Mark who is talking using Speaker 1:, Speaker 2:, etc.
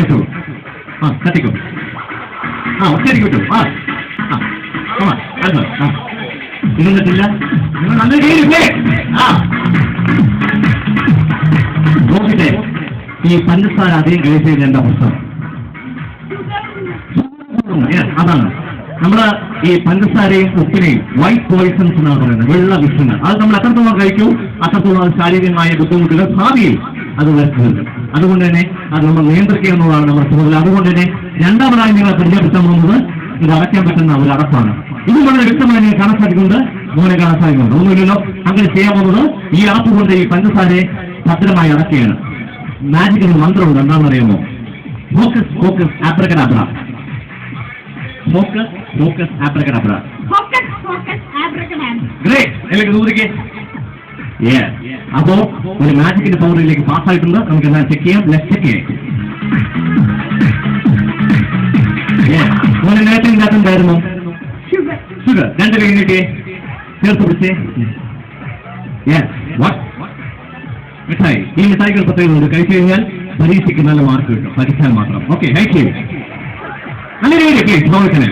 Speaker 1: കഴിച്ചോളൂ. ആ തട്ടിക്കോ. ആ ഒറ്റയടി കിട്ടും. ആ അടുത്ത. ഇരുന്നിട്ടില്ല. നിങ്ങൾ നല്ല രീതിയില്ലേ? ആ നോക്കിട്ടെ, ഈ പഞ്ചസാര അധികം കഴിച്ചു കഴിഞ്ഞാൽ എന്താ പ്രശ്നം? അതാണ് നമ്മള് ഈ പഞ്ചസാരയും ഉപ്പിനെയും വൈറ്റ് പോയിസൺസ് എന്നാണ് പറയുന്നത്, വെള്ള വിഷങ്ങൾ. അത് നമ്മൾ എത്രത്തോളം കഴിക്കൂ അത്രത്തോളം ശാരീരികമായ ബുദ്ധിമുട്ടുകൾ ഭാവിയിൽ അത് വരുത്തുന്നുണ്ട്. അതുകൊണ്ട് തന്നെ അത് നമ്മൾ നിയന്ത്രിക്കുക എന്നുള്ളതാണ് നമ്മുടെ ചുമതല. അതുകൊണ്ട് തന്നെ രണ്ടാമതായി നിങ്ങളെ പരിചയപ്പെടുത്താൻ പോകുന്നത് ഇത് അടയ്ക്കാൻ പറ്റുന്ന ഒരു അടപ്പാണ്. ഇത് വളരെ വ്യക്തമായി നിങ്ങൾ കാണാൻ സാധിക്കുന്നുണ്ട്, മോനെ കാണാൻ സാധിക്കുന്നുണ്ട്. ഒന്നുമില്ലല്ലോ. അങ്ങനെ ചെയ്യാൻ പോകുന്നത് ഈ അടപ്പ് കൊണ്ട് ഈ പഞ്ചസാരയെ ഭദ്രമായി അടക്കുകയാണ്. മാജിക്കിന് മന്ത്രമുണ്ട്, എന്താണെന്ന് അറിയാമോ? Focus focus abracadabra. Focus focus abracadabra. Great. ഇതിലേക്ക് ദൂരിക്കേ. അപ്പോ ഒരു മാജിക്കിന്റെ പവറിലേക്ക് പാസ്സായിട്ടുണ്ട്. നമുക്ക് എന്നാൽ ചെക്ക് ചെയ്യാം. ലെറ്റ് ചെക്ക് ചെയ്യാം. മോനെ നേരത്തെ ഉണ്ടായിട്ടുണ്ടായിരുന്നു ഷുഗർ. 2 കൈ നീട്ടിയേ, ചേർത്ത് പിടിച്ചേ. മിഠായി. ഈ മിഠായികൾ പ്രത്യേകത കഴിച്ചു കഴിഞ്ഞാൽ പരീക്ഷയ്ക്ക് നല്ല മാർക്ക് കിട്ടും, പഠിച്ചാൽ മാത്രം. ഓക്കെ, ഹൈറ്റ് ചെയ്യും. നല്ല രീതിയിൽ നോക്കണേ.